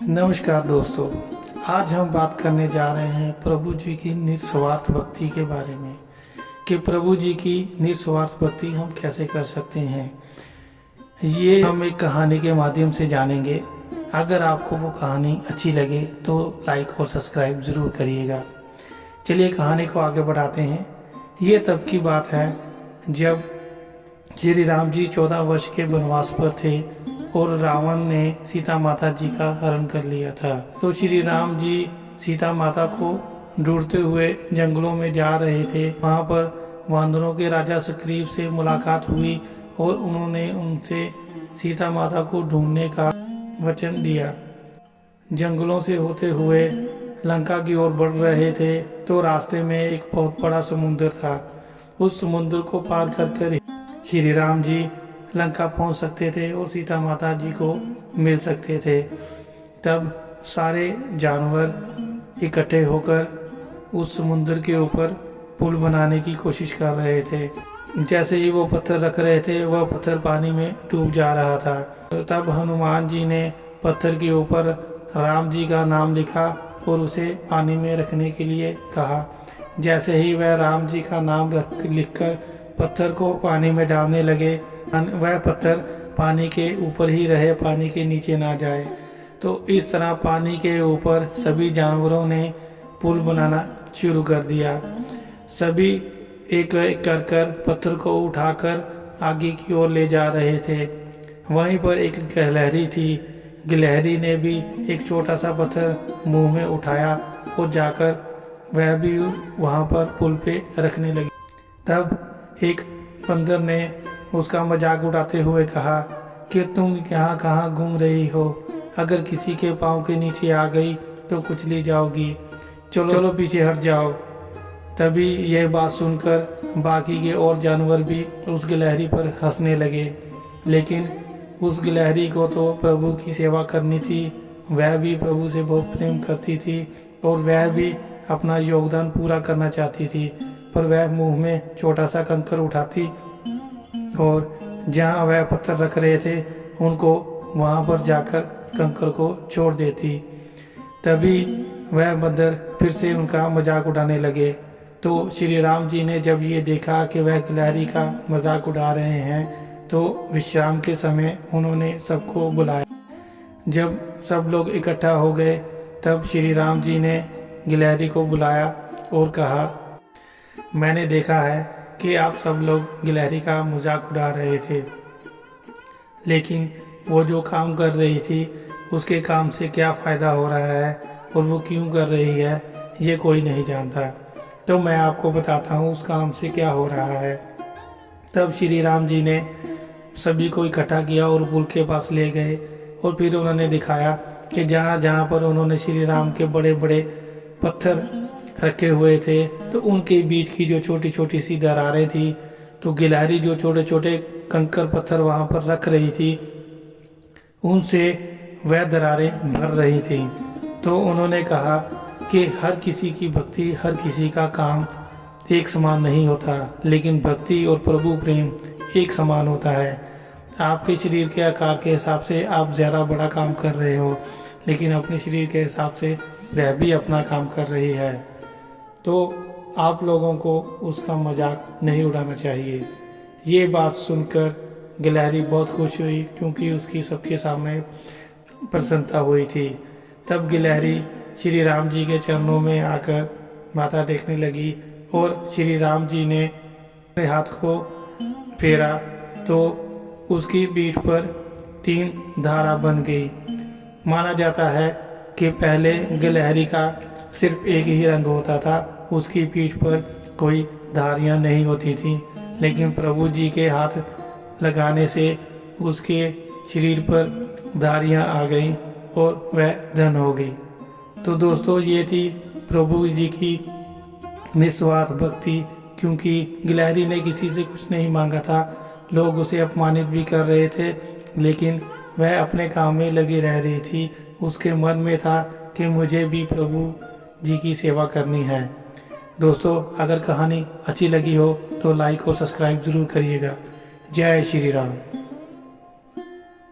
नमस्कार दोस्तों, आज हम बात करने जा रहे हैं प्रभु जी की निस्वार्थ भक्ति के बारे में कि प्रभु जी की निस्वार्थ भक्ति हम कैसे कर सकते हैं। ये हम एक कहानी के माध्यम से जानेंगे। अगर आपको वो कहानी अच्छी लगे तो लाइक और सब्सक्राइब ज़रूर करिएगा। चलिए कहानी को आगे बढ़ाते हैं। ये तब की बात है जब श्री राम जी 14 वर्ष के वनवास पर थे और रावण ने सीता माता जी का हरण कर लिया था। तो श्री राम जी सीता माता को ढूंढते हुए जंगलों में जा रहे थे। वहाँ पर वानरों के राजा सुग्रीव से मुलाकात हुई और उन्होंने उनसे सीता माता को ढूंढने का वचन दिया। जंगलों से होते हुए लंका की ओर बढ़ रहे थे तो रास्ते में एक बहुत बड़ा समुद्र था। उस समुद्र को पार कर श्री राम जी लंका पहुंच सकते थे और सीता माता जी को मिल सकते थे। तब सारे जानवर इकट्ठे होकर उस समुद्र के ऊपर पुल बनाने की कोशिश कर रहे थे। जैसे ही वो पत्थर रख रहे थे वह पत्थर पानी में डूब जा रहा था। तो तब हनुमान जी ने पत्थर के ऊपर राम जी का नाम लिखा और उसे पानी में रखने के लिए कहा। जैसे ही वह राम जी का नाम लिखकर पत्थर को पानी में डालने लगे, वह पत्थर पानी के ऊपर ही रहे, पानी के नीचे ना जाए। तो इस तरह पानी के ऊपर सभी जानवरों ने पुल बनाना शुरू कर दिया। सभी एक एक कर पत्थर को उठाकर आगे की ओर ले जा रहे थे। वहीं पर एक गिलहरी थी। गिलहरी ने भी एक छोटा सा पत्थर मुंह में उठाया और जाकर वह भी वहां पर पुल पे रखने लगी। तब एक बंदर ने उसका मजाक उड़ाते हुए कहा कि तुम यहाँ कहाँ घूम रही हो, अगर किसी के पाँव के नीचे आ गई तो कुचली जाओगी, चलो पीछे हट जाओ। तभी यह बात सुनकर बाकी के और जानवर भी उस गिलहरी पर हंसने लगे। लेकिन उस गिलहरी को तो प्रभु की सेवा करनी थी। वह भी प्रभु से बहुत प्रेम करती थी और वह भी अपना योगदान पूरा करना चाहती थी। पर वह मुंह में छोटा सा कंकर उठाती और जहाँ वह पत्थर रख रहे थे उनको वहाँ पर जाकर कंकर को छोड़ देती। तभी वह बंदर फिर से उनका मजाक उड़ाने लगे। तो श्री राम जी ने जब ये देखा कि वह गिलहरी का मजाक उड़ा रहे हैं तो विश्राम के समय उन्होंने सबको बुलाया। जब सब लोग इकट्ठा हो गए तब श्री राम जी ने गिलहरी को बुलाया और कहा, मैंने देखा है कि आप सब लोग गिलहरी का मजाक उड़ा रहे थे, लेकिन वो जो काम कर रही थी उसके काम से क्या फ़ायदा हो रहा है और वो क्यों कर रही है ये कोई नहीं जानता। तो मैं आपको बताता हूँ उस काम से क्या हो रहा है। तब श्री राम जी ने सभी को इकट्ठा किया और पुल के पास ले गए और फिर उन्होंने दिखाया कि जहाँ जहाँ पर उन्होंने श्री राम के बड़े बड़े पत्थर रखे हुए थे तो उनके बीच की जो छोटी छोटी सी दरारें थी, तो गिलहरी जो छोटे छोटे कंकर पत्थर वहाँ पर रख रही थी उनसे वह दरारें भर रही थी। तो उन्होंने कहा कि हर किसी की भक्ति, हर किसी का काम एक समान नहीं होता, लेकिन भक्ति और प्रभु प्रेम एक समान होता है। आपके शरीर के आकार के हिसाब से आप ज़्यादा बड़ा काम कर रहे हो, लेकिन अपने शरीर के हिसाब से वह भी अपना काम कर रही है। तो आप लोगों को उसका मजाक नहीं उड़ाना चाहिए। ये बात सुनकर गिलहरी बहुत खुश हुई क्योंकि उसकी सबके सामने प्रसन्नता हुई थी। तब गिलहरी श्री राम जी के चरणों में आकर माथा टेकने लगी और श्री राम जी ने अपने हाथ को फेरा तो उसकी पीठ पर 3 धारा बन गई। माना जाता है कि पहले गिलहरी का सिर्फ एक ही रंग होता था, उसकी पीठ पर कोई धारियां नहीं होती थीं, लेकिन प्रभु जी के हाथ लगाने से उसके शरीर पर धारियां आ गईं और वह धन हो गई। तो दोस्तों, ये थी प्रभु जी की निस्वार्थ भक्ति, क्योंकि गिलहरी ने किसी से कुछ नहीं मांगा था। लोग उसे अपमानित भी कर रहे थे, लेकिन वह अपने काम में लगी रह रही थी। उसके मन में था कि मुझे भी प्रभु जी की सेवा करनी है। दोस्तों, अगर कहानी अच्छी लगी हो तो लाइक और सब्सक्राइब ज़रूर करिएगा। जय श्री राम।